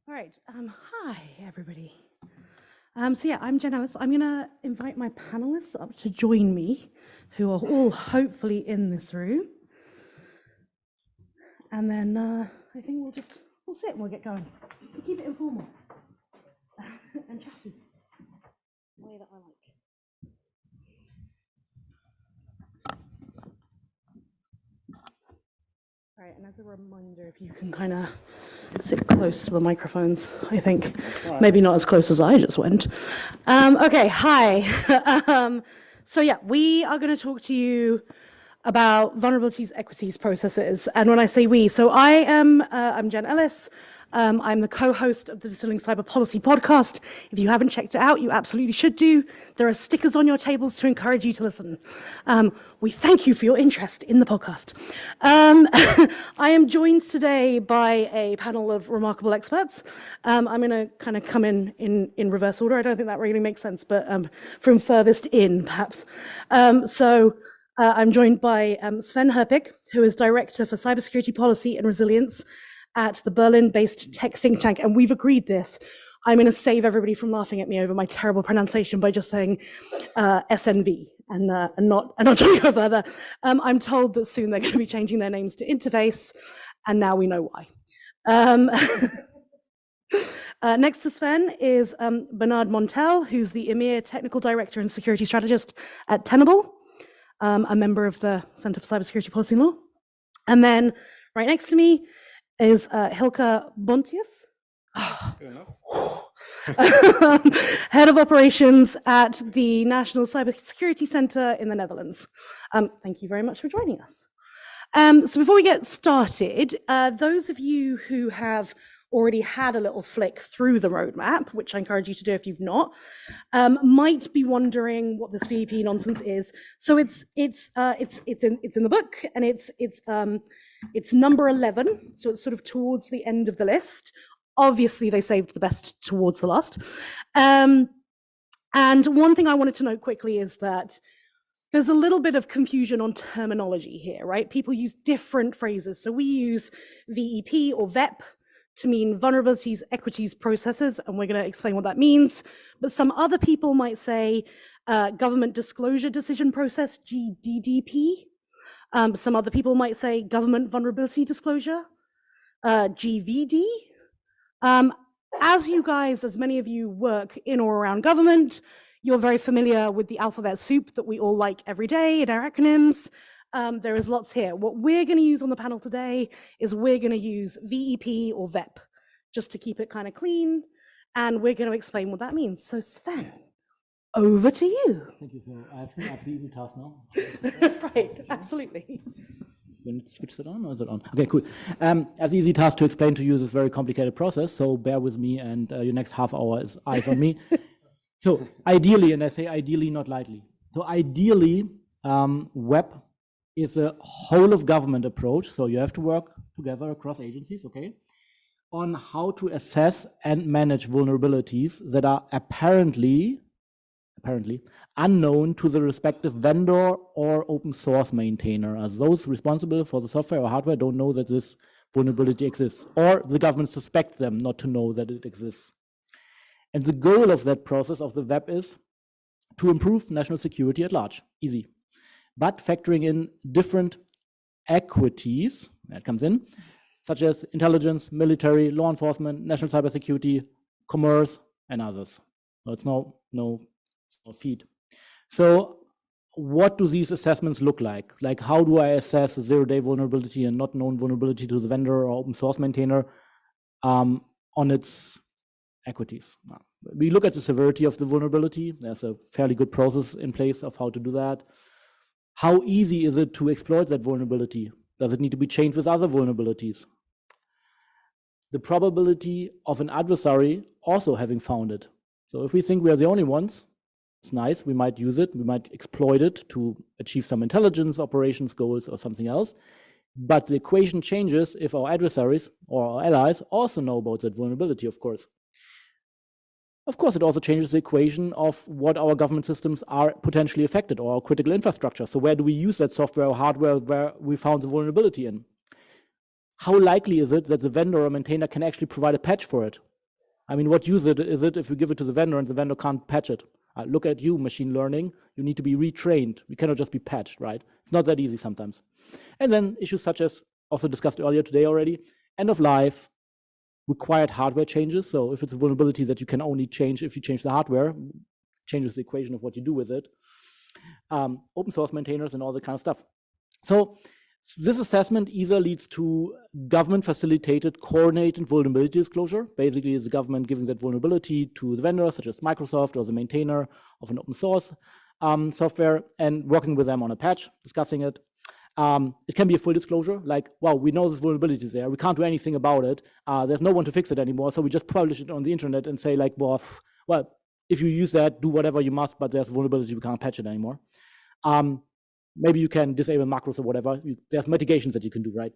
All right. Hi, everybody. So yeah, I'm Jen Ellis. I'm going to invite my panelists up to join me, who are all hopefully in this room. And then I think we'll sit and we'll get going. We'll keep it informal and chatty, the way that I like. All right, and as a reminder, if you can kind of sit close to the microphones, I think. Maybe not as close as I just went. Okay, hi. So yeah, we are going to talk to you about vulnerabilities, equities, processes. And when I say we, so I'm Jen Ellis. I'm the co-host of the Distilling Cyber Policy podcast. If you haven't checked it out, you absolutely should do. There are stickers on your tables to encourage you to listen. We thank you for your interest in the podcast. I am joined today by a panel of remarkable experts. I'm going to kind of come in reverse order. I don't think that really makes sense, but from furthest in, perhaps. I'm joined by Sven Herpig, who is Director for Cybersecurity Policy and Resilience at the Berlin-based tech think tank, and we've agreed this. I'm going to save everybody from laughing at me over my terrible pronunciation by just saying SNV and not trying to go further. I'm told that soon they're going to be changing their names to Interface, and now we know why. Next to Sven is Bernard Montel, who's the EMEA Technical Director and Security Strategist at Tenable, a member of the Center for Cybersecurity Policy and Law. And then right next to me is Hilke Bontius, Head of Operations at the National Cybersecurity Center in the Netherlands. Thank you very much for joining us. So before we get started, those of you who have already had a little flick through the roadmap, which I encourage you to do if you've not, might be wondering what this VEP nonsense is. So it's in the book, and it's number 11, so it's sort of towards the end of the list. Obviously, they saved the best towards the last. And one thing I wanted to note quickly is that there's a little bit of confusion on terminology here, right? People use different phrases. So we use VEP or VEP to mean vulnerabilities, equities, processes, and we're going to explain what that means. But some other people might say government disclosure decision process, GDDP. Some other people might say government vulnerability disclosure, GVD. As you guys, as many of you work in or around government, you're very familiar with the alphabet soup that we all like every day in our acronyms. There is lots here. What we're going to use on the panel today is we're going to use VEP or VEP, just to keep it kind of clean, and we're going to explain what that means. So Sven, over to you. Thank you. So I have the easy task now. Right, absolutely. When it switch it on, or is it on? Okay, cool. I have the easy task to explain to you this very complicated process, so bear with me, and your next half hour is eyes on me. So ideally, and I say ideally, not lightly. So ideally, WEP is a whole of government approach, so you have to work together across agencies, okay, on how to assess and manage vulnerabilities that are apparently unknown to the respective vendor or open source maintainer, as those responsible for the software or hardware don't know that this vulnerability exists, or the government suspects them not to know that it exists. And the goal of that process of the web is to improve national security at large, easy. But factoring in different equities, that comes in, such as intelligence, military, law enforcement, national cybersecurity, commerce, and others. So it's no feed. So what do these assessments look like? Like, how do I assess a zero-day vulnerability and not known vulnerability to the vendor or open source maintainer on its equities? We look at the severity of the vulnerability. There's a fairly good process in place of how to do that. How easy is it to exploit that vulnerability? Does it need to be changed with other vulnerabilities? The probability of an adversary also having found it. So if we think we are the only ones, it's nice, we might use it, we might exploit it to achieve some intelligence operations goals or something else. But the equation changes if our adversaries or our allies also know about that vulnerability, of course. Of course, it also changes the equation of what our government systems are potentially affected, or our critical infrastructure. So where do we use that software or hardware where we found the vulnerability in? How likely is it that the vendor or maintainer can actually provide a patch for it? I mean, what use is it if we give it to the vendor and the vendor can't patch it? Look at you, machine learning. You need to be retrained. We cannot just be patched, right? It's not that easy sometimes. And then issues such as, also discussed earlier today already, end of life, required hardware changes. So if it's a vulnerability that you can only change if you change the hardware, changes the equation of what you do with it. Open source maintainers and all that kind of stuff. So this assessment either leads to government-facilitated, coordinated vulnerability disclosure. Basically, it's the government giving that vulnerability to the vendor, such as Microsoft or the maintainer of an open source software, and working with them on a patch, discussing it. It can be a full disclosure, like, wow, we know this vulnerability is there. We can't do anything about it. There's no one to fix it anymore. So we just publish it on the internet and say, like, well, if you use that, do whatever you must, but there's vulnerability, we can't patch it anymore. Maybe you can disable macros or whatever. There's mitigations that you can do, right?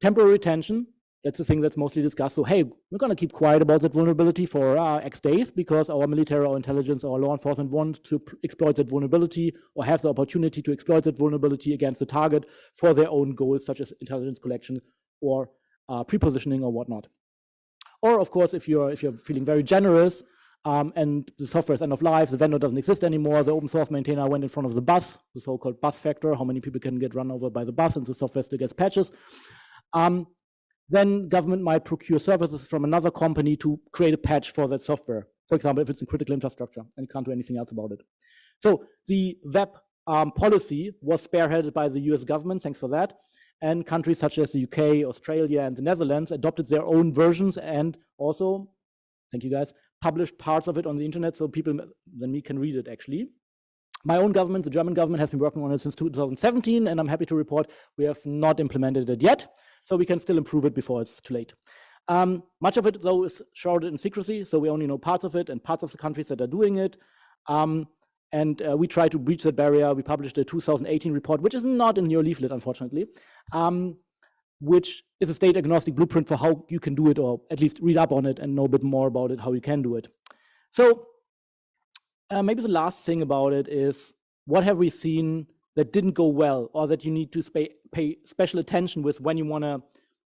Temporary retention, that's the thing that's mostly discussed. So, hey, we're going to keep quiet about that vulnerability for X days because our military or intelligence or law enforcement want to exploit that vulnerability or have the opportunity to exploit that vulnerability against the target for their own goals, such as intelligence collection or pre-positioning or whatnot. Or, of course, if you're feeling very generous, and the software is end of life, the vendor doesn't exist anymore, the open source maintainer went in front of the bus, the so-called bus factor, how many people can get run over by the bus and the software still gets patches. Then government might procure services from another company to create a patch for that software. For example, if it's in critical infrastructure and you can't do anything else about it. So the web policy was spearheaded by the US government, thanks for that. And countries such as the UK, Australia, and the Netherlands adopted their own versions and also, thank you guys, published parts of it on the internet so people than me can read it actually. My own government, the German government, has been working on it since 2017, and I'm happy to report we have not implemented it yet, so we can still improve it before it's too late. Much of it, though, is shrouded in secrecy, so we only know parts of it and parts of the countries that are doing it. And we try to breach that barrier. We published a 2018 report, which is not in your leaflet, unfortunately, which is a state agnostic blueprint for how you can do it, or at least read up on it and know a bit more about it, how you can do it. So maybe the last thing about it is, what have we seen that didn't go well, or that you need to pay special attention with when you want to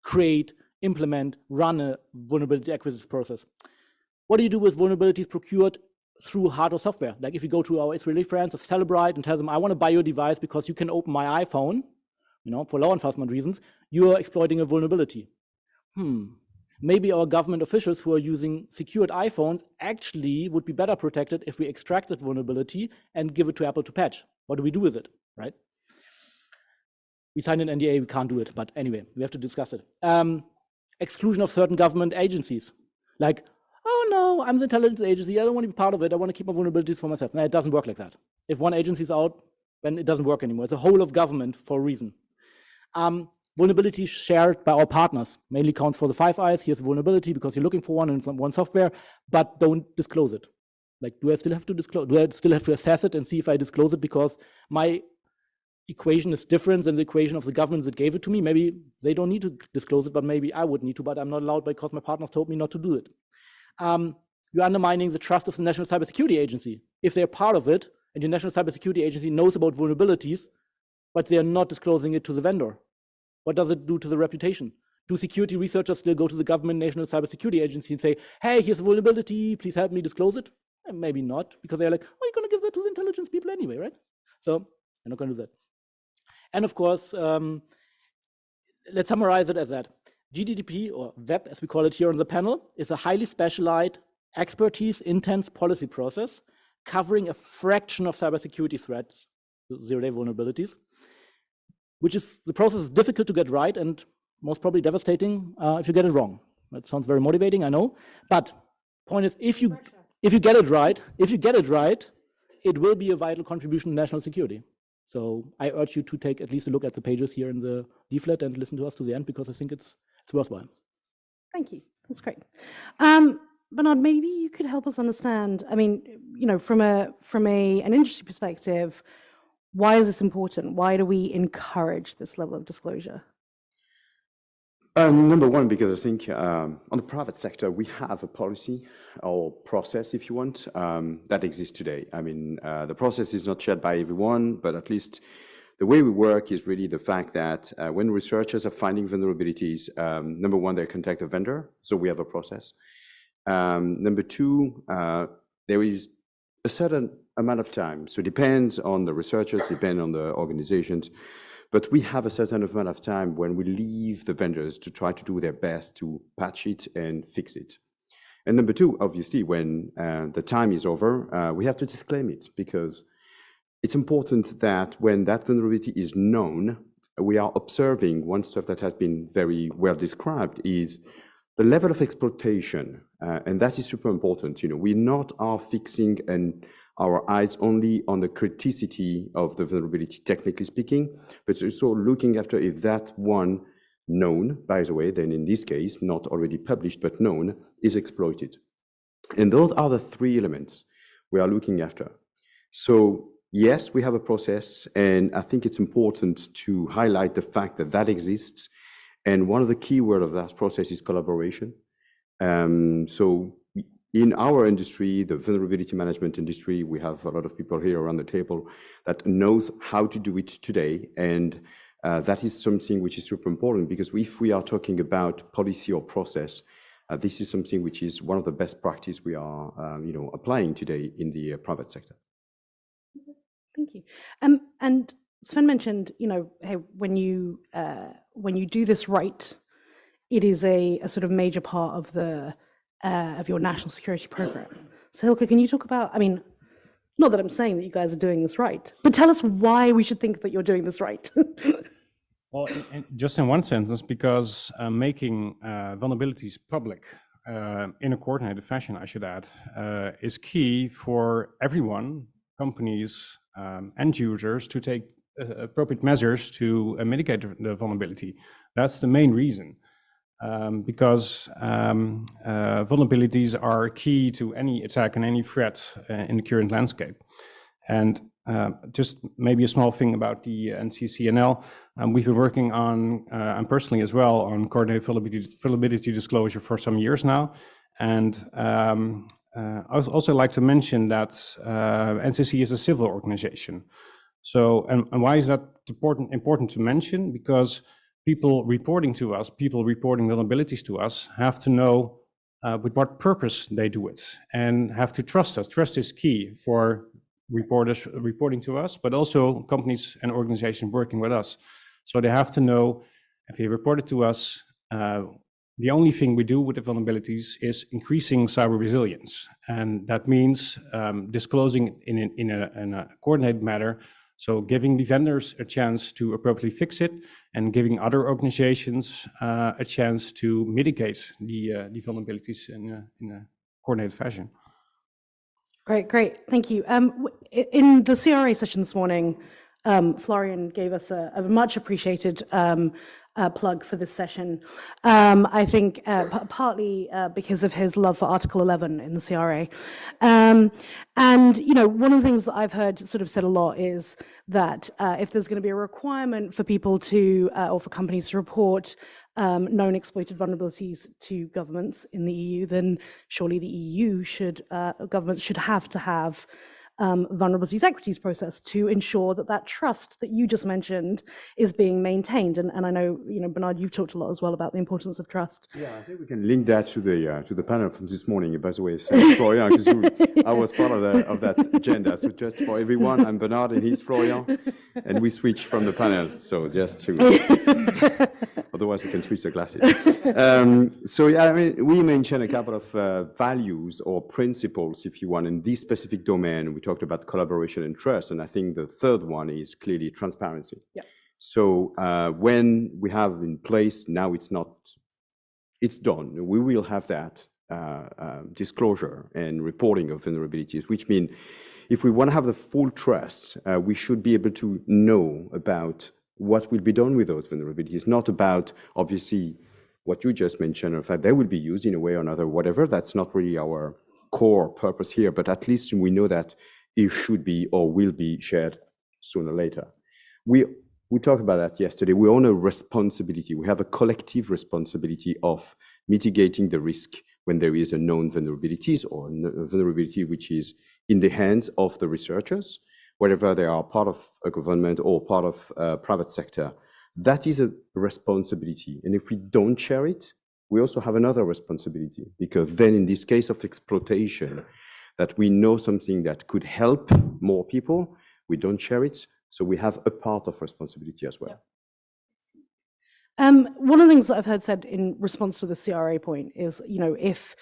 create, implement, run a vulnerability acquisition process? What do you do with vulnerabilities procured through hardware or software? Like if you go to our Israeli friends of Celebrite and tell them, I want to buy your device because you can open my iPhone, for law enforcement reasons, you are exploiting a vulnerability. Maybe our government officials who are using secured iPhones actually would be better protected if we extract that vulnerability and give it to Apple to patch. What do we do with it, right? We signed an NDA, we can't do it, but anyway, we have to discuss it. Exclusion of certain government agencies. Like, oh no, I'm the intelligence agency, I don't want to be part of it, I want to keep my vulnerabilities for myself. No, it doesn't work like that. If one agency is out, then it doesn't work anymore. It's the whole of government for a reason. Vulnerability shared by our partners mainly counts for the 5 eyes. Here's a vulnerability because you're looking for one in one software, but don't disclose it. Like, do I still have to disclose? Do I still have to assess it and see if I disclose it because my equation is different than the equation of the government that gave it to me? Maybe they don't need to disclose it, but maybe I would need to, but I'm not allowed because my partners told me not to do it. You're undermining the trust of the National Cybersecurity Agency. If they're part of it and your National Cybersecurity Agency knows about vulnerabilities, but they are not disclosing it to the vendor, what does it do to the reputation? Do security researchers still go to the government National Cybersecurity Agency and say, hey, here's a vulnerability, please help me disclose it? And maybe not, because they're like, oh, you're going to give that to the intelligence people anyway, right? So I'm not going to do that. And of course, let's summarize it as that. GDPR, or WEB as we call it here on the panel, is a highly specialized, expertise intense policy process covering a fraction of cybersecurity threats, zero-day vulnerabilities, which is, the process is difficult to get right and most probably devastating if you get it wrong. That sounds very motivating, I know, but point is, if you get it right, it will be a vital contribution to national security. So I urge you to take at least a look at the pages here in the leaflet and listen to us to the end, because I think it's worthwhile. Thank you. That's great. Bernard, maybe you could help us understand, I mean, from an industry perspective, why is this important? Why do we encourage this level of disclosure? Number one, because I think on the private sector, we have a policy or process, if you want, that exists today. I mean, the process is not shared by everyone, but at least the way we work is really the fact that when researchers are finding vulnerabilities, number one, they contact the vendor, so we have a process. Number two, there is a certain amount of time, so it depends on the researchers, depends on the organizations, but we have a certain amount of time when we leave the vendors to try to do their best to patch it and fix it. And number two, obviously, when the time is over, we have to disclaim it, because it's important that when that vulnerability is known, we are observing one stuff that has been very well described is the level of exploitation, and that is super important. You know, we not are fixing our eyes only on the criticity of the vulnerability, technically speaking, but also looking after if that one known, by the way, then in this case, not already published, but known, is exploited. And those are the three elements we are looking after. So yes, we have a process, and I think it's important to highlight the fact that that exists. And one of the key words of that process is collaboration. So in our industry, the vulnerability management industry, we have a lot of people here around the table that knows how to do it today. And that is something which is super important, because if we are talking about policy or process, this is something which is one of the best practice we are applying today in the private sector. Thank you. And Sven mentioned, hey, when you do this right, it is a sort of major part of the of your national security program. So Hilke, can you talk about? I mean, not that I'm saying that you guys are doing this right, but tell us why we should think that you're doing this right. Well, just in one sentence, because making vulnerabilities public in a coordinated fashion, I should add, is key for everyone, companies, end users, to take appropriate measures to mitigate the vulnerability. That's the main reason, because vulnerabilities are key to any attack and any threat in the current landscape. And just maybe a small thing about the NCCNL. We've been working on, and personally as well, on coordinated vulnerability disclosure for some years now. And I would also like to mention that NCC is a civil organization. So, and why is that important to mention? Because people reporting vulnerabilities to us have to know with what purpose they do it, and have to trust us. Trust is key for reporters reporting to us, but also companies and organizations working with us. So they have to know if they report it to us, the only thing we do with the vulnerabilities is increasing cyber resilience. And that means disclosing in a coordinated manner. So giving the vendors a chance to appropriately fix it, and giving other organizations a chance to mitigate the vulnerabilities in a coordinated fashion. Great, thank you. In the CRA session this morning, Florian gave us a much appreciated plug for this session. I think partly because of his love for Article 11 in the CRA. And one of the things that I've heard sort of said a lot is that if there's going to be a requirement for people to, or for companies to report known exploited vulnerabilities to governments in the EU, then surely the EU governments should have to have vulnerabilities equities process to ensure that trust that you just mentioned is being maintained. And I know, Bernard, you've talked a lot as well about the importance of trust. Yeah, I think we can link that to the panel from this morning. By the way, Florian, because I was part of that agenda. So just for everyone, I'm Bernard and he's Florian, and we switch from the panel. So just to. Otherwise, we can switch the glasses. So yeah, I mean, we mentioned a couple of values or principles, if you want, in this specific domain. We talked about collaboration and trust, and I think the third one is clearly transparency. Yeah. So when we have in place, now it's done. We will have that disclosure and reporting of vulnerabilities, which means if we want to have the full trust, we should be able to know about what will be done with those vulnerabilities, not about, obviously, what you just mentioned, in fact, they will be used in a way or another, whatever. That's not really our core purpose here, but at least we know that it should be or will be shared sooner or later. We talked about that yesterday. We own a responsibility. We have a collective responsibility of mitigating the risk when there is a known vulnerabilities or a vulnerability which is in the hands of the researchers. whether they are part of a government or part of private sector. That is a responsibility. And if we don't share it, we also have another responsibility, because then in this case of exploitation, that we know something that could help more people, we don't share it. So we have a part of responsibility as well. One of the things that I've heard said in response to the CRA point is, if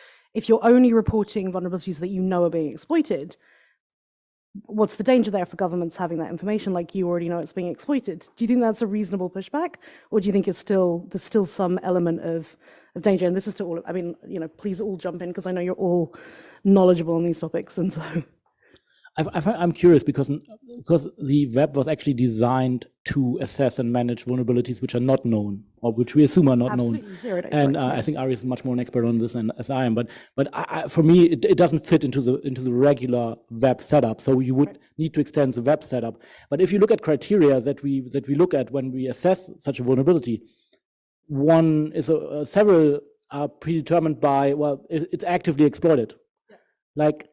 you're only reporting vulnerabilities that you know are being exploited, what's the danger there for governments having that information? Like, you already know it's being exploited. Do you think that's a reasonable pushback, or do you think there's still some element of danger? And this is to all. I mean, please all jump in, because I know you're all knowledgeable on these topics, and so. I'm curious because the web was actually designed to assess and manage vulnerabilities which are not known, or which we assume are not known. Zero days, And right. I think Ari is much more an expert on this than as I am. But for me, it doesn't fit into the regular web setup. So you would need to extend the web setup. But if you look at criteria that we look at when we assess such a vulnerability, one is several are predetermined by, well, it's actively exploited, like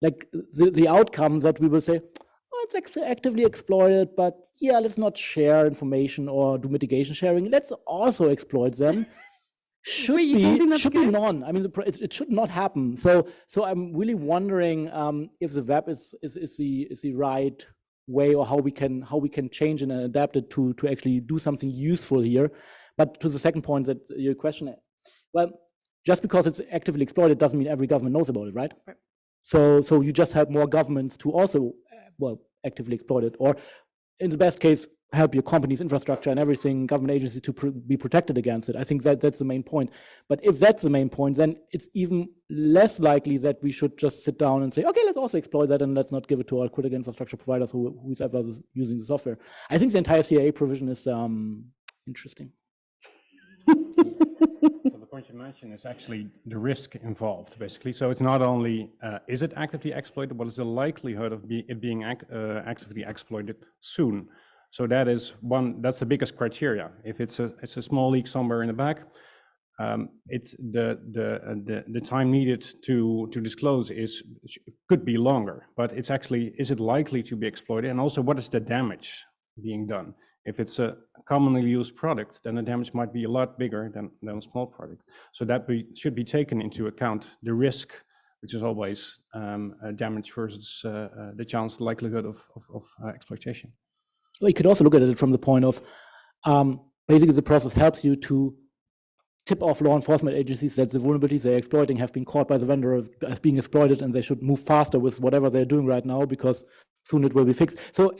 the outcome that we will say, oh, it's actively exploited, but yeah, let's not share information or do mitigation sharing. Let's also exploit them. Should be none. I mean, it should not happen. So I'm really wondering if the web is the right way, or how we can change it and adapt it to actually do something useful here. But to the second point, that your question, well, just because it's actively exploited doesn't mean every government knows about it, right? So you just help more governments to also, actively exploit it, or in the best case, help your company's infrastructure and everything, government agency to be protected against it. I think that's the main point. But if that's the main point, then it's even less likely that we should just sit down and say, okay, let's also exploit that, and let's not give it to our critical infrastructure providers who's ever using the software. I think the entire CIA provision is interesting. The point you mentioned is actually the risk involved, basically. So it's not only is it actively exploited, but it's the likelihood of it being actively exploited soon. So that's the biggest criteria. If it's a small leak somewhere in the back, it's the time needed to disclose could be longer. But it's actually, is it likely to be exploited, and also what is the damage being done? If it's a commonly used product, then the damage might be a lot bigger than a small product. So that should be taken into account, the risk, which is always damage versus the chance, likelihood of exploitation. Well, you could also look at it from the point of, basically the process helps you to tip off law enforcement agencies that the vulnerabilities they're exploiting have been caught by the vendor as being exploited, and they should move faster with whatever they're doing right now, because soon it will be fixed. So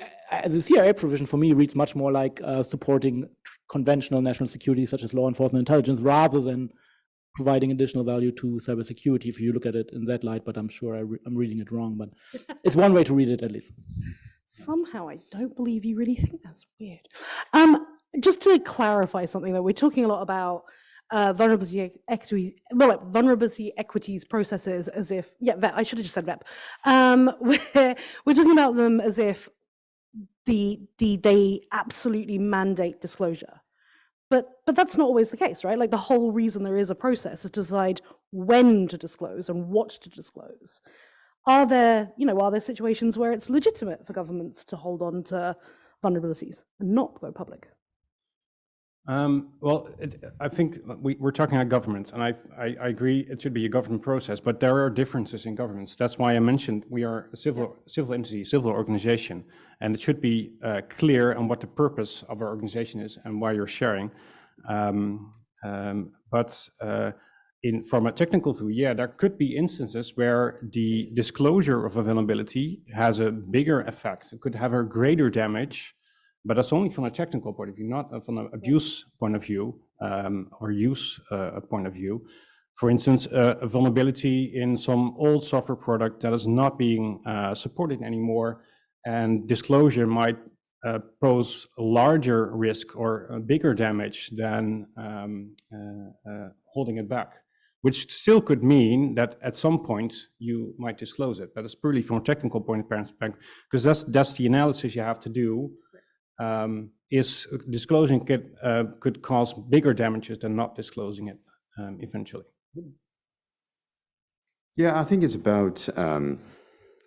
the CIA provision for me reads much more like supporting conventional national security, such as law enforcement intelligence, rather than providing additional value to cybersecurity, if you look at it in that light. But I'm sure I'm reading it wrong, but it's one way to read it, at least. Somehow I don't believe you really think that's weird. Just to clarify something, though, we're talking a lot about vulnerability equities processes as if, I should have just said VEP. We're talking about them as if they absolutely mandate disclosure. But that's not always the case, right? Like, the whole reason there is a process is to decide when to disclose and what to disclose. Are there situations where it's legitimate for governments to hold on to vulnerabilities and not go public? Well, I think we're talking about governments, and I agree it should be a government process, but there are differences in governments. That's why I mentioned we are a civil entity, civil organization, and it should be clear on what the purpose of our organization is and why you're sharing. From a technical view, there could be instances where the disclosure of a vulnerability has a bigger effect. It could have a greater damage. But that's only from a technical point of view, not from an abuse point of view or use point of view. For instance, a vulnerability in some old software product that is not being supported anymore, and disclosure might pose a larger risk or a bigger damage than holding it back, which still could mean that at some point you might disclose it. But it's purely from a technical point of view, because that's the analysis you have to do. Is disclosing could cause bigger damages than not disclosing it eventually. Yeah, I think it's about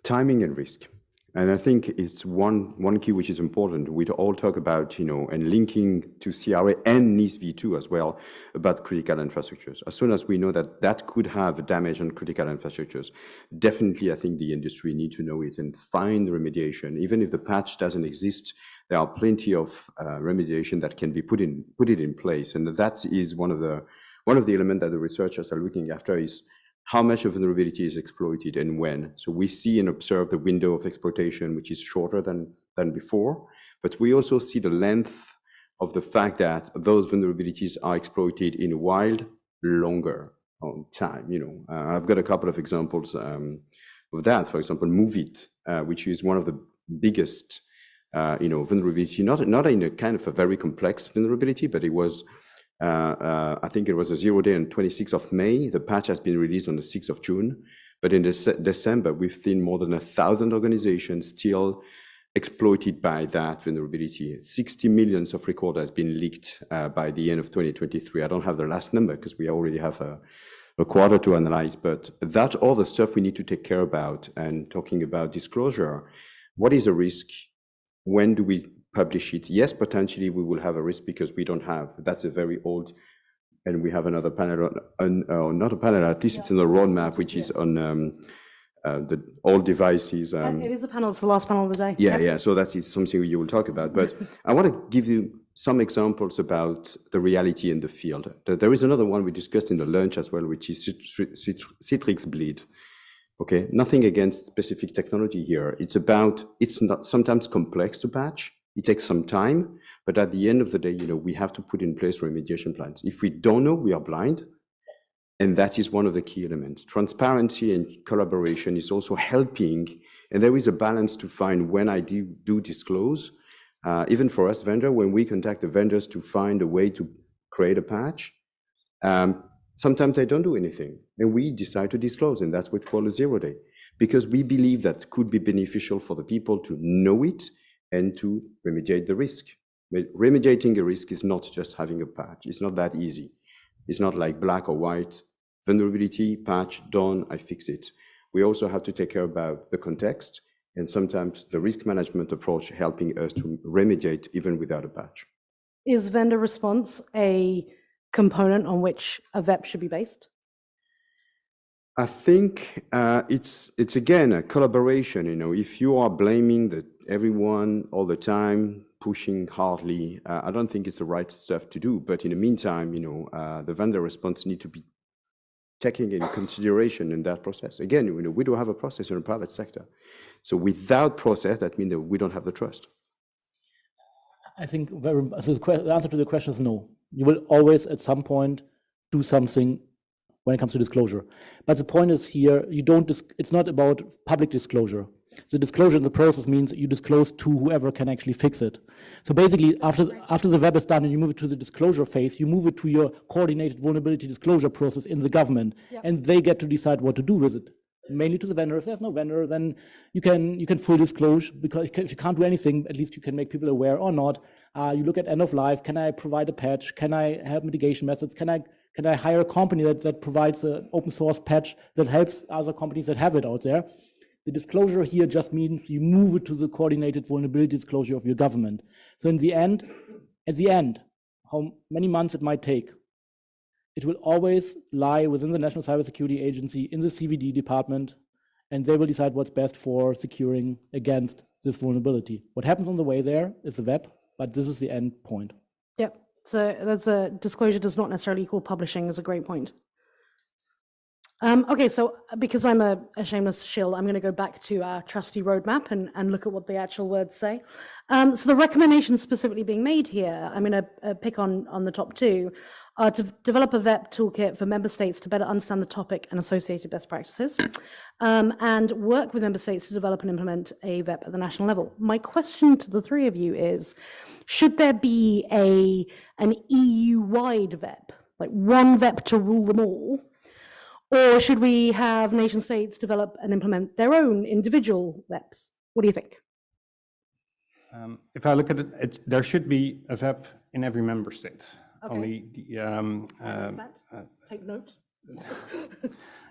timing and risk. And I think it's one key which is important. We all talk about, and linking to CRA and NIS V2 as well, about critical infrastructures. As soon as we know that that could have damage on critical infrastructures, definitely I think the industry need to know it and find remediation. Even if the patch doesn't exist, there are plenty of remediation that can be put it in place. And that is one of the elements that the researchers are looking after is how much of vulnerability is exploited and when. So we see and observe the window of exploitation, which is shorter than before, but we also see the length of the fact that those vulnerabilities are exploited in a while longer on time. I've got a couple of examples of that. For example, MoveIt, which is one of the biggest, vulnerability, not in a kind of a very complex vulnerability, but it was I think it was a 0 day on 26th of May. The patch has been released on the 6th of June. But in December, we've seen more than 1,000 organizations still exploited by that vulnerability. 60 million of record has been leaked by the end of 2023. I don't have the last number because we already have a quarter to analyze, but that's all the stuff we need to take care about. And talking about disclosure, what is a risk? When do we publish it? Yes, potentially we will have a risk because we don't have. That's a very old, and we have another panel not a panel, at least it's in the roadmap, which is on the old devices. It is a panel. It's the last panel of the day. Yeah. So that is something you will talk about. But I want to give you some examples about the reality in the field. There is another one we discussed in the lunch as well, which is Citrix Bleed. Okay, nothing against specific technology here. It's not sometimes complex to patch. It takes some time, but at the end of the day, we have to put in place remediation plans. If we don't know, we are blind. And that is one of the key elements. Transparency and collaboration is also helping. And there is a balance to find when I do disclose. Even for us vendor, when we contact the vendors to find a way to create a patch, sometimes they don't do anything. And we decide to disclose, and that's what we call a 0 day. Because we believe that could be beneficial for the people to know it and to remediate the risk. But remediating a risk is not just having a patch. It's not that easy. It's not like black or white. Vulnerability, patch, done, I fix it. We also have to take care about the context and sometimes the risk management approach helping us to remediate even without a patch. Is vendor response a component on which a VEP should be based? I think it's again a collaboration. If you are blaming everyone all the time, pushing hardly, I don't think it's the right stuff to do. But in the meantime, the vendor response need to be taken in consideration in that process. Again, we don't have a process in the private sector. So without process, that means that we don't have the trust. I think the answer to the question is no. You will always at some point do something when it comes to disclosure. But the point is here, it's not about public disclosure. The disclosure in the process means you disclose to whoever can actually fix it. So basically, after the web is done and you move it to the disclosure phase, you move it to your coordinated vulnerability disclosure process in the government, and they get to decide what to do with it. Mainly to the vendor. If there's no vendor, then you can full disclose, because if you can't do anything, at least you can make people aware or not. You look at end of life. Can I provide a patch? Can I have mitigation methods? Can I hire a company that provides an open source patch that helps other companies that have it out there? The disclosure here just means you move it to the coordinated vulnerability disclosure of your government. So at the end, how many months it might take, it will always lie within the National Cybersecurity Agency in the CVD department, and they will decide what's best for securing against this vulnerability. What happens on the way there is the web, but this is the end point. Yep. So that's a disclosure does not necessarily equal publishing is a great point. Okay, so because I'm a shameless shill, I'm going to go back to our trusty roadmap and look at what the actual words say. So the recommendations specifically being made here, I'm going to pick on the top two, are to develop a VEP toolkit for member states to better understand the topic and associated best practices, and work with member states to develop and implement a VEP at the national level. My question to the three of you is, should there be an EU-wide VEP, like one VEP to rule them all? Or should we have nation states develop and implement their own individual VEPs? What do you think? If I look at it, there should be a VEP in every member state. Okay. Only Take note.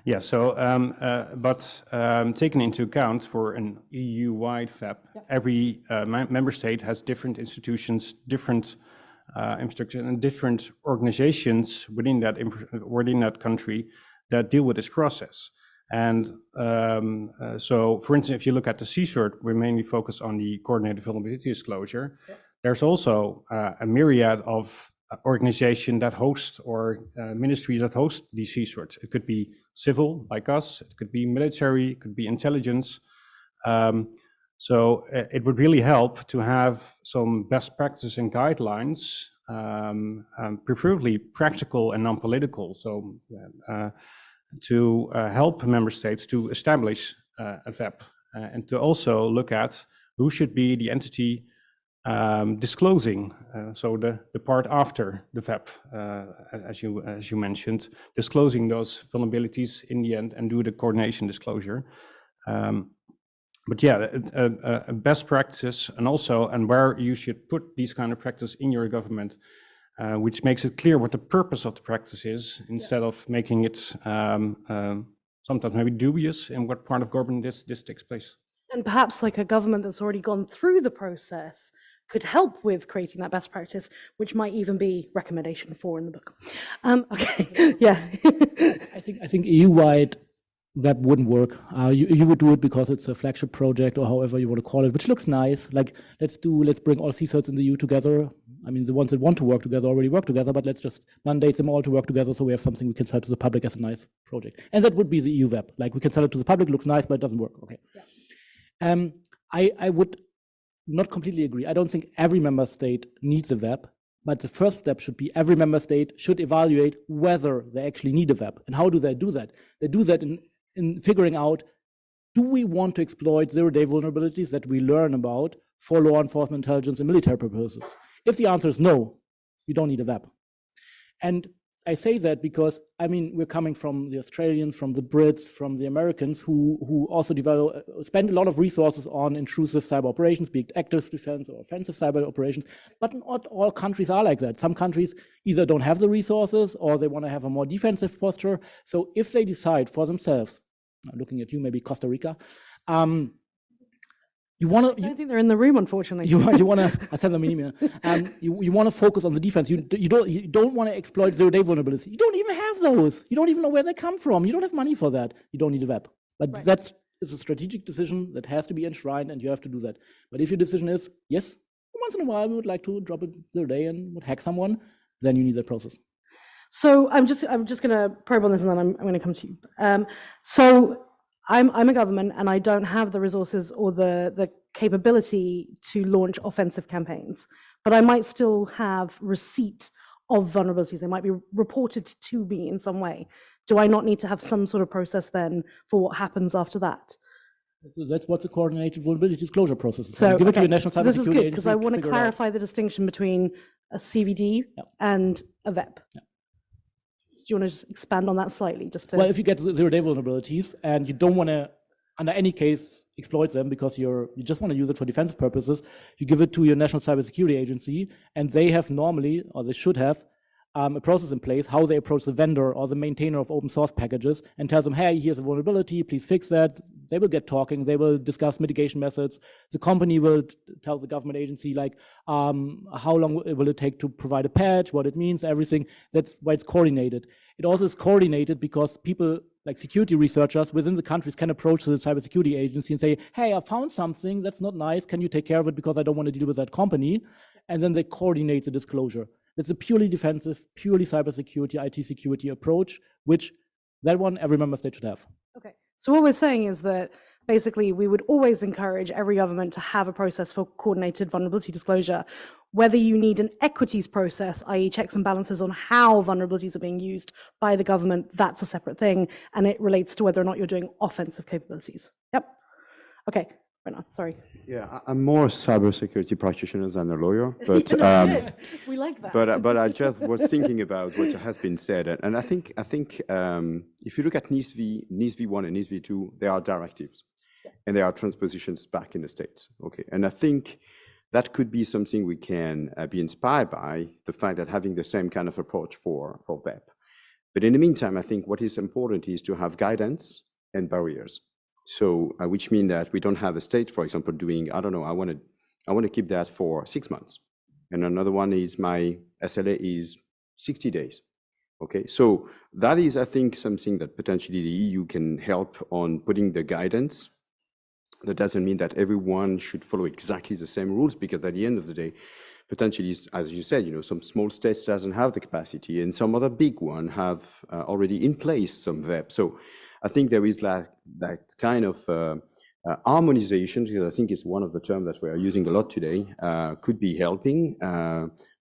Yeah, so, taken into account for an EU-wide FEP, every member state has different institutions, different infrastructure, and different organizations within that country that deal with this process. And so, for instance, if you look at the CSIRT, we mainly focus on the coordinated vulnerability disclosure. There's also a myriad of organizations that host or ministries that host these CSIRTs. It could be civil, like us. It could be military. It could be intelligence. So it would really help to have some best practices and guidelines, preferably practical and non-political. So to help member states to establish a VEP and to also look at who should be the entity disclosing, so the part after the VEP, as you mentioned, disclosing those vulnerabilities in the end and do the coordination disclosure. But yeah, a best practice and where you should put these kind of practice in your government, which makes it clear what the purpose of the practice is, instead of making it sometimes maybe dubious in what part of government this takes place. And perhaps like a government that's already gone through the process could help with creating that best practice, which might even be recommendation 4 in the book. Okay, yeah. I think EU-wide that wouldn't work. You would do it because it's a flagship project or however you want to call it, which looks nice. Like let's bring all CSIRTs in the EU together. I mean, the ones that want to work together already work together, but let's just mandate them all to work together so we have something we can sell to the public as a nice project. And that would be the EU web. Like we can sell it to the public, looks nice, but it doesn't work. Okay. Yeah. I would not completely agree. I don't think every member state needs a web, but the first step should be every member state should evaluate whether they actually need a web. And how do they do that? They do that in figuring out, do we want to exploit zero-day vulnerabilities that we learn about for law enforcement, intelligence, and military purposes? If the answer is no, you don't need a web. And I say that because, I mean, we're coming from the Australians, from the Brits, from the Americans, who also spend a lot of resources on intrusive cyber operations, be it active defense or offensive cyber operations. But not all countries are like that. Some countries either don't have the resources or they want to have a more defensive posture. So if they decide for themselves, I'm looking at you, maybe Costa Rica, I don't think they're in the room, unfortunately. You want to. I send them an email. You want to focus on the defense. You don't want to exploit zero-day vulnerabilities. You don't even have those. You don't even know where they come from. You don't have money for that. You don't need a web. But that's a strategic decision that has to be enshrined, and you have to do that. But if your decision is yes, once in a while we would like to drop it zero-day and would hack someone, then you need that process. So I'm just going to probe on this, and then I'm going to come to you. So I'm a government, and I don't have the resources or the capability to launch offensive campaigns, but I might still have receipt of vulnerabilities. They might be reported to me in some way. Do I not need to have some sort of process then for what happens after that? So that's what the coordinated vulnerability disclosure process is. So give it to your national cybersecurity this is good because I agency want to clarify the distinction between a CVD and a VEP. Do you want to just expand on that slightly? Well, if you get zero-day vulnerabilities and you don't want to, under any case, exploit them because you just want to use it for defensive purposes, you give it to your national cybersecurity agency, and they have normally, or they should have, a process in place how they approach the vendor or the maintainer of open source packages and tell them, hey, here's a vulnerability, please fix that. They will get talking, they will discuss mitigation methods. The company will tell the government agency, like, how long will it take to provide a patch, what it means, everything. That's why it's coordinated. It also is coordinated because people, like security researchers within the countries, can approach the cybersecurity agency and say, hey, I found something that's not nice, can you take care of it because I don't want to deal with that company? And then they coordinate the disclosure. That's a purely defensive, purely cybersecurity, IT security approach, which that one every member state should have. Okay, so what we're saying is that basically we would always encourage every government to have a process for coordinated vulnerability disclosure. Whether you need an equities process, i.e. checks and balances on how vulnerabilities are being used by the government, that's a separate thing, and it relates to whether or not you're doing offensive capabilities. Yep. Okay. Sorry. Yeah, I'm more a cybersecurity practitioner than a lawyer, but we like that. But I just was thinking about what has been said, and I think if you look at NIS-V, NIS-V1 and NIS-V2, they are directives, and they are transpositions back in the States. Okay, and I think that could be something we can be inspired by, the fact that having the same kind of approach for VEP. But in the meantime, I think what is important is to have guidance and barriers. So, which mean that we don't have a state, for example, doing, I don't know, I want to keep that for 6 months. And another one is my SLA is 60 days. Okay, so that is, I think, something that potentially the EU can help on putting the guidance. That doesn't mean that everyone should follow exactly the same rules, because at the end of the day, potentially, as you said, some small states doesn't have the capacity, and some other big one have already in place some VEP. So I think there is that kind of harmonization, because I think it's one of the terms that we are using a lot today, could be helping.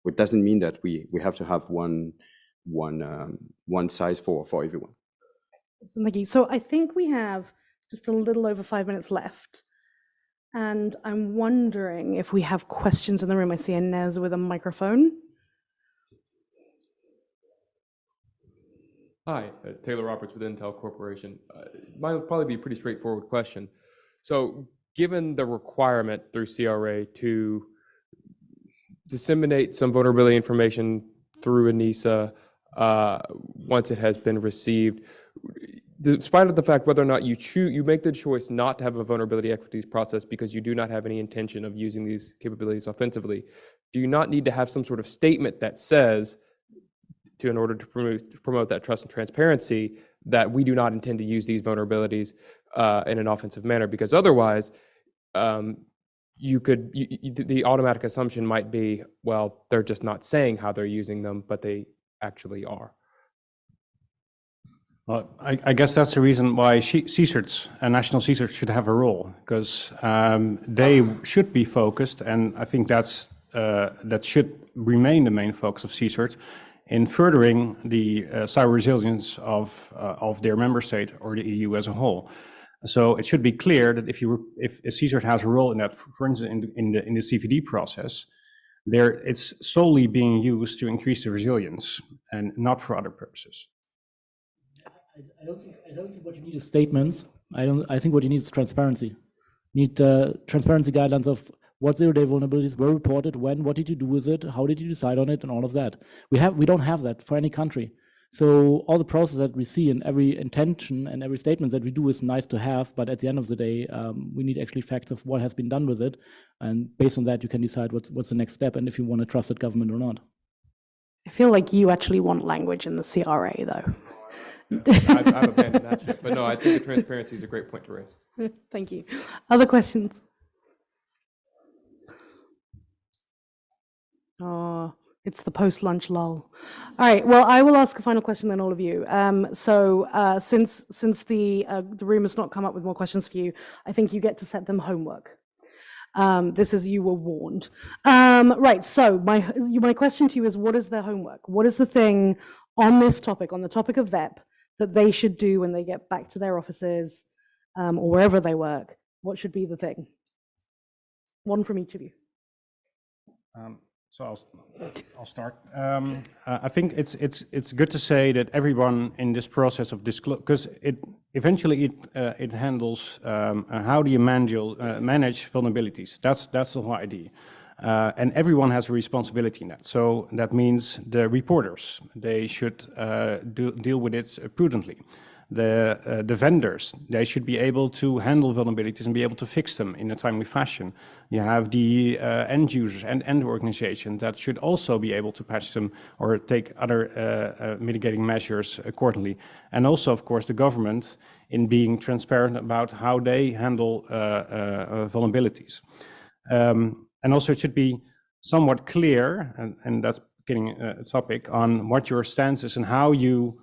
It doesn't mean that we have to have one size for everyone. Thank you. So I think we have just a little over 5 minutes left. And I'm wondering if we have questions in the room. I see Inez with a microphone. Hi, Taylor Roberts with Intel Corporation. Mine will probably be a pretty straightforward question. So given the requirement through CRA to disseminate some vulnerability information through ANISA once it has been received, despite of the fact whether or not you make the choice not to have a vulnerability equities process because you do not have any intention of using these capabilities offensively, do you not need to have some sort of statement that says, in order to promote that trust and transparency, that we do not intend to use these vulnerabilities in an offensive manner? Because otherwise, the automatic assumption might be, well, they're just not saying how they're using them, but they actually are. Well, I guess that's the reason why CSIRTs and national CSIRTs should have a role, because they should be focused, and I think that should remain the main focus of CSIRT in furthering the cyber resilience of their member state or the EU as a whole. So it should be clear that if a CSIRT has a role in that, for instance, in the CVD process, it's solely being used to increase the resilience and not for other purposes. I don't think what you need is statements. I think what you need is transparency. You need transparency guidelines of what zero-day vulnerabilities were reported, when, what did you do with it, how did you decide on it, and all of that. We don't have that for any country. So all the process that we see in every intention and every statement that we do is nice to have, but at the end of the day, we need actually facts of what has been done with it, and based on that, you can decide what's the next step and if you want a trusted government or not. I feel like you actually want language in the CRA, though. I've abandoned that ship, but no, I think the transparency is a great point to raise. Thank you. Other questions? Oh, it's the post-lunch lull. All right. Well, I will ask a final question then, all of you. Since the room has not come up with more questions for you, I think you get to set them homework. This is, you were warned. Right. So my question to you is, what is their homework? What is the thing on this topic, on the topic of VEP, that they should do when they get back to their offices or wherever they work? What should be the thing? One from each of you. So I'll start. I think it's good to say that everyone in this process of disclosure, because it handles how do you manage vulnerabilities. That's the whole idea. And everyone has a responsibility in that. So that means the reporters, they should deal with it prudently. The vendors, they should be able to handle vulnerabilities and be able to fix them in a timely fashion. You have the end users and end organization that should also be able to patch them or take other mitigating measures accordingly. And also, of course, the government in being transparent about how they handle vulnerabilities. And also it should be somewhat clear, and that's getting a topic, on what your stance is and how you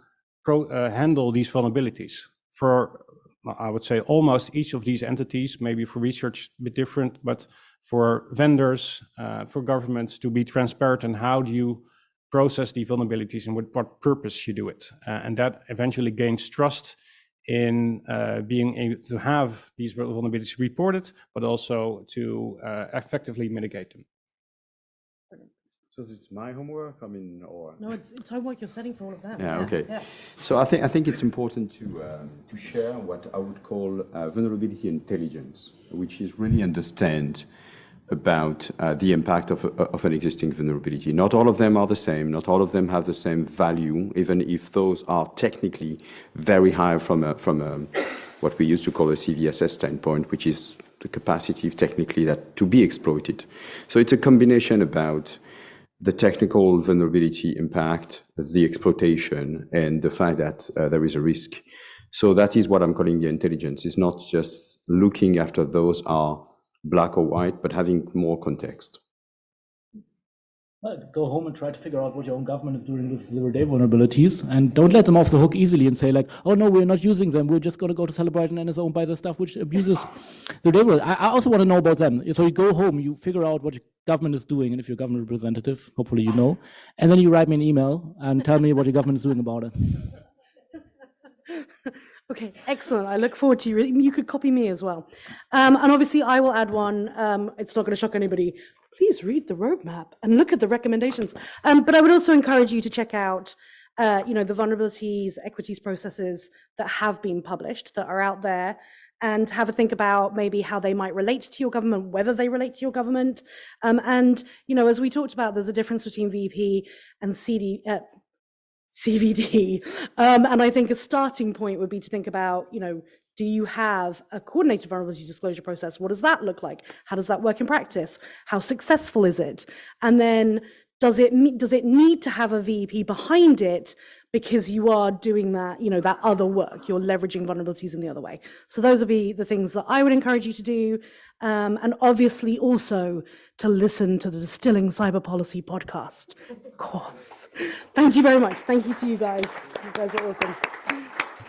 handle these vulnerabilities. For, I would say, almost each of these entities, maybe for research a bit different, but for vendors, for governments, to be transparent and how do you process the vulnerabilities and with what purpose you do it. And that eventually gains trust in being able to have these vulnerabilities reported, but also to effectively mitigate them. So it's my homework, I mean, or? No, it's homework you're setting for all of them. Yeah, okay. Yeah. So I think it's important to share what I would call vulnerability intelligence, which is really understand about the impact of an existing vulnerability. Not all of them are the same. Not all of them have the same value, even if those are technically very high from what we used to call a CVSS standpoint, which is the capacity technically to be exploited. So it's a combination about the technical vulnerability impact, the exploitation, and the fact that there is a risk. So that is what I'm calling the intelligence. It's not just looking after those are black or white, but having more context. Go home and try to figure out what your own government is doing with zero-day vulnerabilities, and don't let them off the hook easily and say like, oh no, we're not using them, we're just going to go to Celebrite and NSO and buy the stuff which abuses the devil. I also want to know about them. So you go home, you figure out what your government is doing, and if you're a government representative, hopefully you know, and then you write me an email and tell me what your government is doing about it. Okay, excellent. I look forward to you could copy me as well. And obviously I will add one. It's not going to shock anybody. Please read the roadmap and look at the recommendations. But I would also encourage you to check out, the vulnerabilities, equities processes that have been published, that are out there, and have a think about maybe how they might relate to your government, whether they relate to your government. And, as we talked about, there's a difference between VP and CVD. And I think a starting point would be to think about, do you have a coordinated vulnerability disclosure process? What does that look like? How does that work in practice? How successful is it? And then does it need to have a VP behind it because you are doing that, that other work, you're leveraging vulnerabilities in the other way. So those would be the things that I would encourage you to do. And obviously also to listen to the Distilling Cyber Policy podcast, of course. Thank you very much. Thank you to you guys. You guys are awesome.